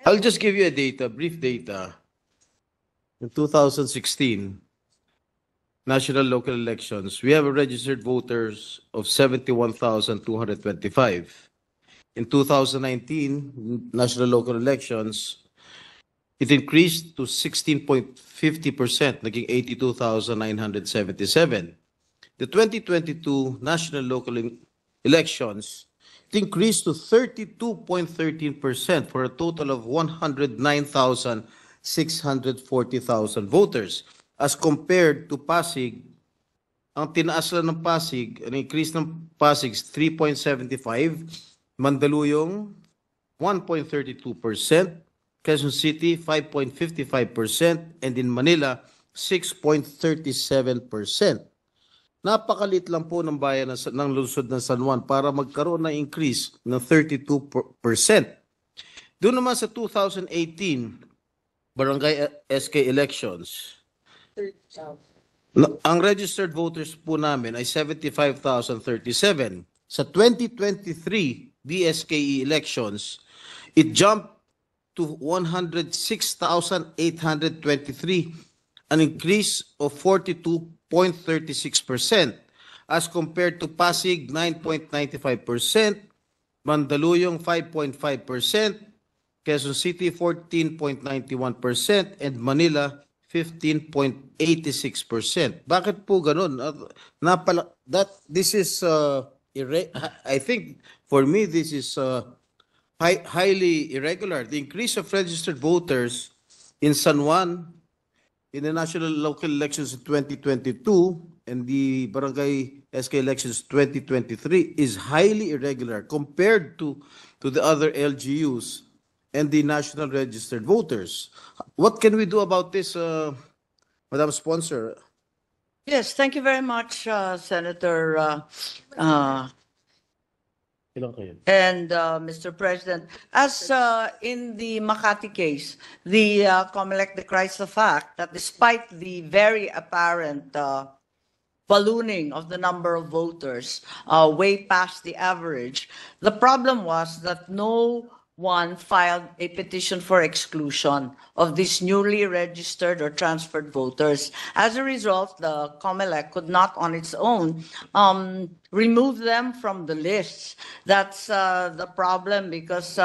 I'll just give you a brief data. In 2016, national local elections, we have registered voters of 71,225. In 2019, national local elections, it increased to 16.50%, naging 82,977. The 2022 national local elections, it increased to 32.13% for a total of 109,640,000 voters. As compared to Pasig, ang tinaas lang ng Pasig, ang increase ng Pasig is 3.75%, Mandaluyong 1.32%, Quezon City 5.55%, and in Manila 6.37%. Napakalit lang po ng bayan ng lungsod ng San Juan para magkaroon ng increase ng 32%. Doon naman sa 2018 barangay SK elections, ang registered voters po namin ay 75,037. Sa 2023 BSKE elections, it jumped to 106,823, an increase of 42.36% as compared to Pasig 9.95%, Mandaluyong 5.5%, Quezon City 14.91%, and Manila 15.86%. Bakit po ganun? This is I think for me this is highly irregular. The increase of registered voters in San Juan in the national local elections in 2022 and the barangay SK elections 2023 is highly irregular compared to the other LGUs and the national registered voters. What can we do about this, Madam Sponsor? Yes, thank you very much, Senator and Mr. President. As in the Makati case, the COMELEC decries the fact that despite the very apparent ballooning of the number of voters way past the average, the problem was that no one filed a petition for exclusion of these newly registered or transferred voters. As a result, the COMELEC could not on its own remove them from the lists. That's the problem because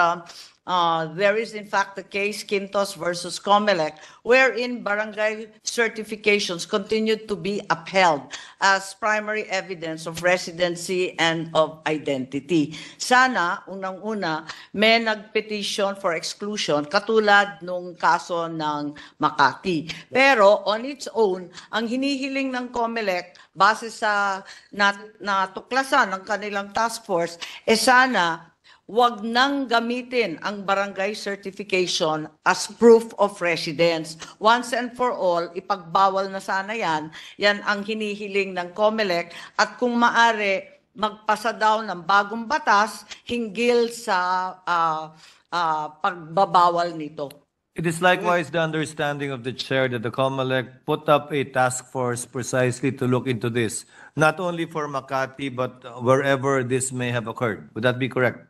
there is in fact the case Quintos versus COMELEC, wherein barangay certifications continued to be upheld as primary evidence of residency and of identity. Sana, unang-una, may nag-petition for exclusion katulad nung kaso ng Makati. Pero on its own, ang hinihiling ng COMELEC base sa natuklasan ng kanilang task force, sana wag nang gamitin ang barangay certification as proof of residence. Once and for all, ipagbawal na sana yan. Yan ang hinihiling ng COMELEC at kung maari, magpasa daw ng bagong batas hinggil sa pagbabawal nito. It is likewise the understanding of the chair that the COMELEC put up a task force precisely to look into this, not only for Makati but wherever this may have occurred. Would that be correct?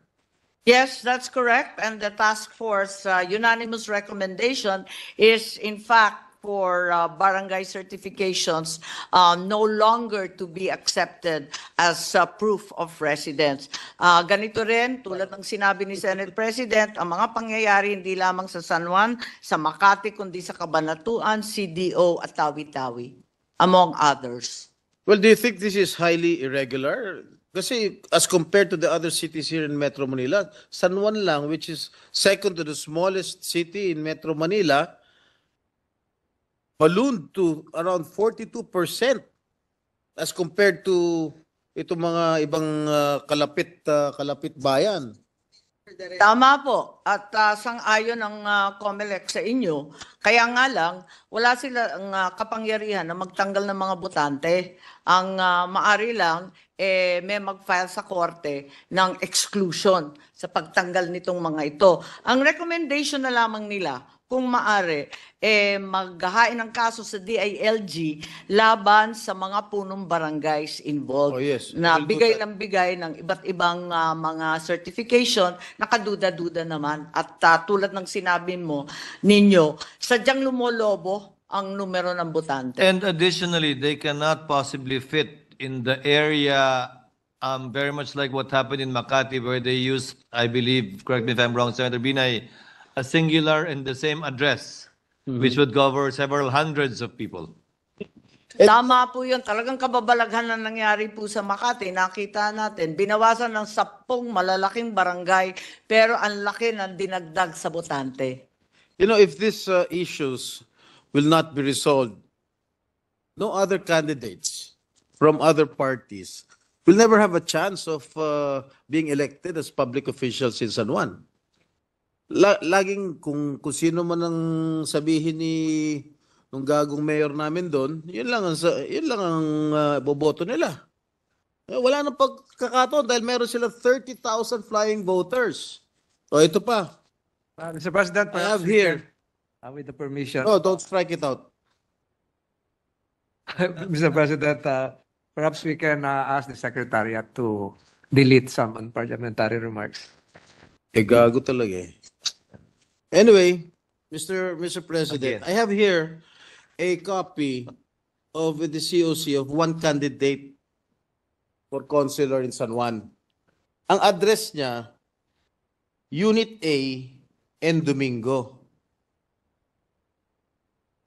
Yes, that's correct. And the task force unanimous recommendation is in fact for barangay certifications no longer to be accepted as proof of residence. Ganito rin, tulad ng sinabi ni Senate President, ang mga pangyayari hindi lamang sa San Juan, sa Makati, kundi sa Cabanatuan, CDO at Tawi-Tawi, among others. Well, do you think this is highly irregular? Kasi as compared to the other cities here in Metro Manila, San Juan lang, which is second to the smallest city in Metro Manila, ballooned to around 42% as compared to itong mga ibang kalapit bayan. Tama po. At sang-ayon ng COMELEC sa inyo, kaya nga lang, wala silang kapangyarihan na magtanggal ng mga botante. Ang maari lang, may mag-file sa korte ng exclusion sa pagtanggal nitong mga ito. Ang recommendation na lamang nila kung maari, maghahain ng kaso sa DILG laban sa mga punong barangays involved Oh, yes. na We'll do bigay that. ng bigay ng iba't ibang mga certification, nakaduda-duda naman. At tulad ng sinabi mo ninyo, sadyang lumolobo ang numero ng botante. And additionally, they cannot possibly fit in the area, very much like what happened in Makati, where they used, I believe, correct me if I'm wrong, Senator Binay, a singular and the same address, which would cover several hundreds of people. Tama po yun. Talagang kababalaghan na nangyari po sa Makati. Nakita natin, binawasan ng 10 malalaking barangay, pero ang laki ng dinagdag sa botante. You know, if these issues will not be resolved, no other candidates from other parties will never have a chance of being elected as public officials in San Juan. Laging kung sino man ang sabihin ni nung gagong mayor namin doon, yun lang ang boboto nila. Wala nang pagkakataon dahil meron sila 30,000 flying voters. O ito pa. Mr. President, I have perhaps we here. can, with the permission, Oh, don't strike it out. Mr. President, perhaps we can ask the Secretariat to delete some unparliamentary remarks. Gago talaga eh. Anyway, Mr. President, Again. I have here a copy of the COC of one candidate for councilor in San Juan. Ang address niya, Unit A and Domingo.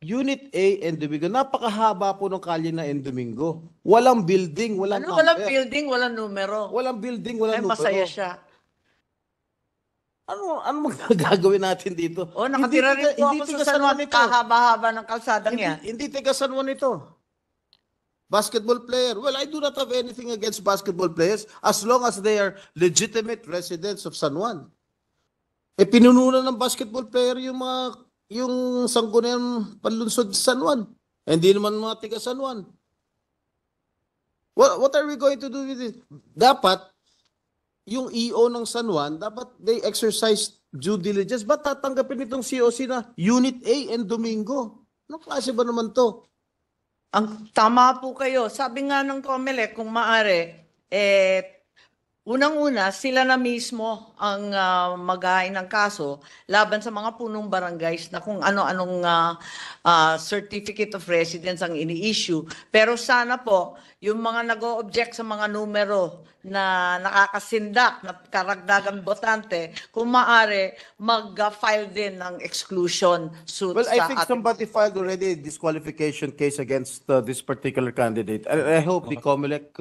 Unit A and Domingo. Napakahaba po ng kalye na and Domingo. Walang building, walang Walang number. building, walang numero. Walang building, Ay, walang numero. masaya siya. Ano magagawin natin dito? O, nakatira rin po ako tiga sa San Juan. ito. Kahaba-haba ng kalsadang yan. Hindi taga San Juan ito. Basketball player. Well, I do not have anything against basketball players as long as they are legitimate residents of San Juan. Pinununan ng basketball player yung Sangguniang Panlunsod sa San Juan. Hindi naman mga taga San Juan. What are we going to do with it? Dapat yung EO ng San Juan, dapat they exercise due diligence. Ba't tatanggapin itong COC na Unit A and Domingo? Anong klase ba naman to? Ang tama po kayo. Sabi nga ng COMELEC, kung maaari, unang-una, sila na mismo ang maghahain ng kaso laban sa mga punong barangays na kung ano-anong certificate of residence ang ini-issue. Pero sana po, yung mga nag-o-object sa mga numero na nakakasindak, na karagdagang botante, kung maaari, mag-file din ng exclusion suit Well, I sa think ating somebody filed already a disqualification case against this particular candidate. I hope the COMELEC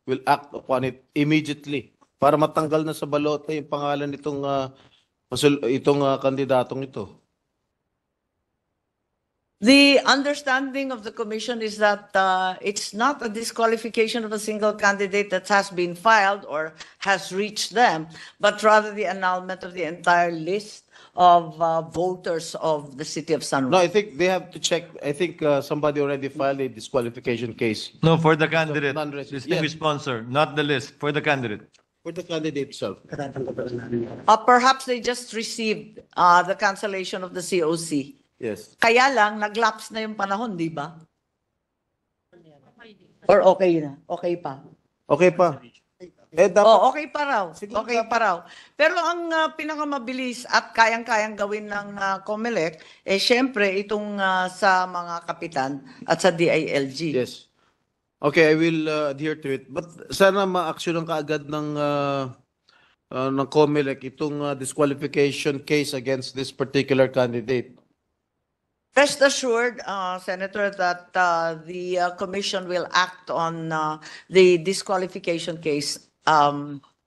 will act upon it immediately para matanggal na sa balota yung pangalan nitong kandidatong ito. The understanding of the commission is that it's not a disqualification of a single candidate that has been filed or has reached them, but rather the annulment of the entire list of voters of the city of San No, Juan. I think they have to check. I think somebody already filed a disqualification case No, for the candidate, non-resident. distinguished sponsor, not the list, for the candidate. for the candidate itself. Perhaps they just received the cancellation of the COC. Yes. Kaya lang, nag-lapse na yung panahon, di ba? Or okay na? Okay pa? Okay pa. Dapat Oh, okay pa raw. Siguro Okay pa raw. Pero ang pinakamabilis at kayang-kayang gawin ng COMELEC, syempre itong sa mga kapitan at sa DILG. yes. Okay, I will adhere to it. But sana ma-action kaagad ng COMELEC itong disqualification case against this particular candidate. Rest assured, Senator, that the commission will act on the disqualification case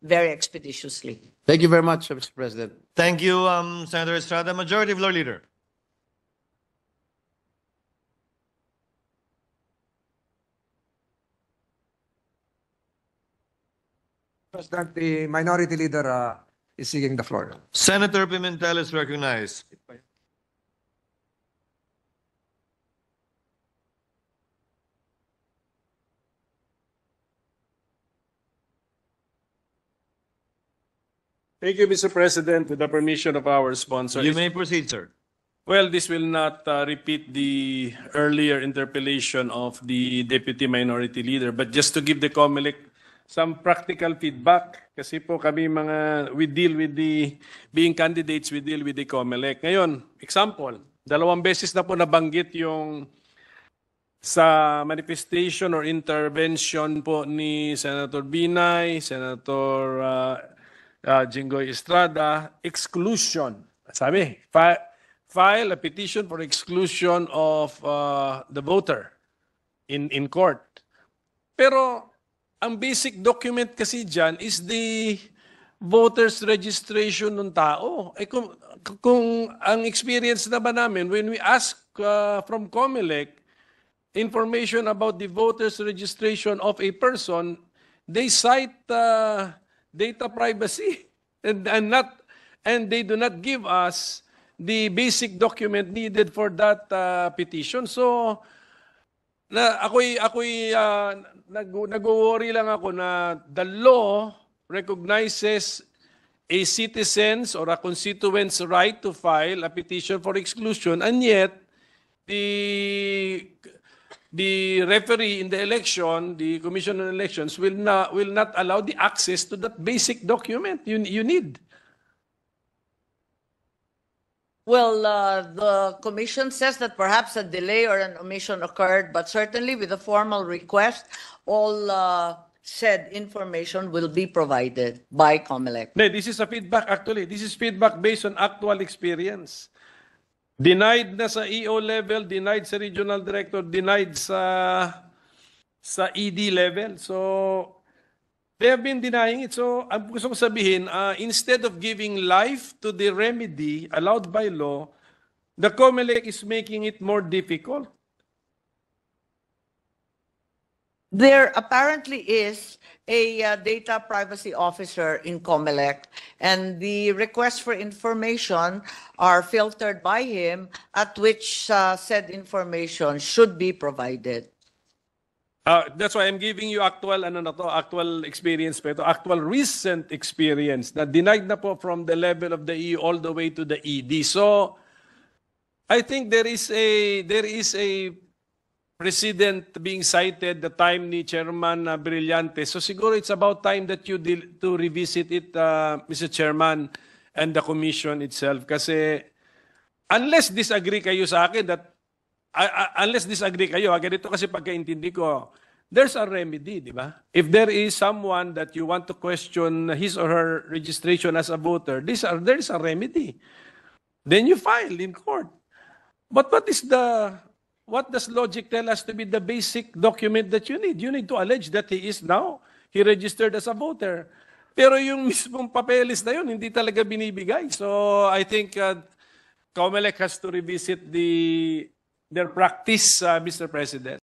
very expeditiously. Thank you very much, Mr. President. Thank you, Senator Estrada. Majority Floor Leader. President, the Minority Leader is seeking the floor. Senator Pimentel is recognized. Thank you, Mr. President. With the permission of our sponsor. You may proceed, sir. Well, this will not repeat the earlier interpellation of the Deputy Minority Leader, but just to give the COMELEC some practical feedback. Kasi po kami we deal with the, being candidates, we deal with the COMELEC. Ngayon, example, 2 beses na po nabanggit yung sa manifestation or intervention po ni Senator Binay, Senator Jinggoy Estrada, exclusion. Sabi, file a petition for exclusion of the voter in court. Pero ang basic document kasi dyan is the voter's registration ng tao. Eh kung ang experience na ba namin, when we ask from COMELEC information about the voter's registration of a person, they cite data privacy and they do not give us the basic document needed for that petition. So ako'y nag-worry lang ako na the law recognizes a citizen's or a constituent's right to file a petition for exclusion, and yet the referee in the election, the Commission on Elections, will not allow the access to that basic document you need. Well, the commission says that perhaps a delay or an omission occurred, but certainly with a formal request, all said information will be provided by COMELEC. No, this is a feedback actually. This is feedback based on actual experience. Denied na sa EO level, denied sa regional director, denied sa ED level. So they have been denying it. So ang gusto ko sabihin, instead of giving life to the remedy allowed by law, the COMELEC is making it more difficult. There apparently is a data privacy officer in COMELEC, and the requests for information are filtered by him, at which said information should be provided. That's why I'm giving you actual experience pa ito, actual recent experience na denied na po from the level of the EU all the way to the ED. So I think there is a precedent being cited the time ni Chairman Brillante. So siguro it's about time that you to revisit it, Mr. Chairman, and the Commission itself. Kasi unless disagree kayo sa akin ganito kasi pagkaintindi ko, there's a remedy, di ba? If there is someone that you want to question his or her registration as a voter, there is a remedy. Then you file in court. But what does logic tell us to be the basic document that you need? You need to allege that he registered as a voter. Pero yung mismong papeles na yun, hindi talaga binibigay. So I think COMELEC has to revisit their practice, Mr. President.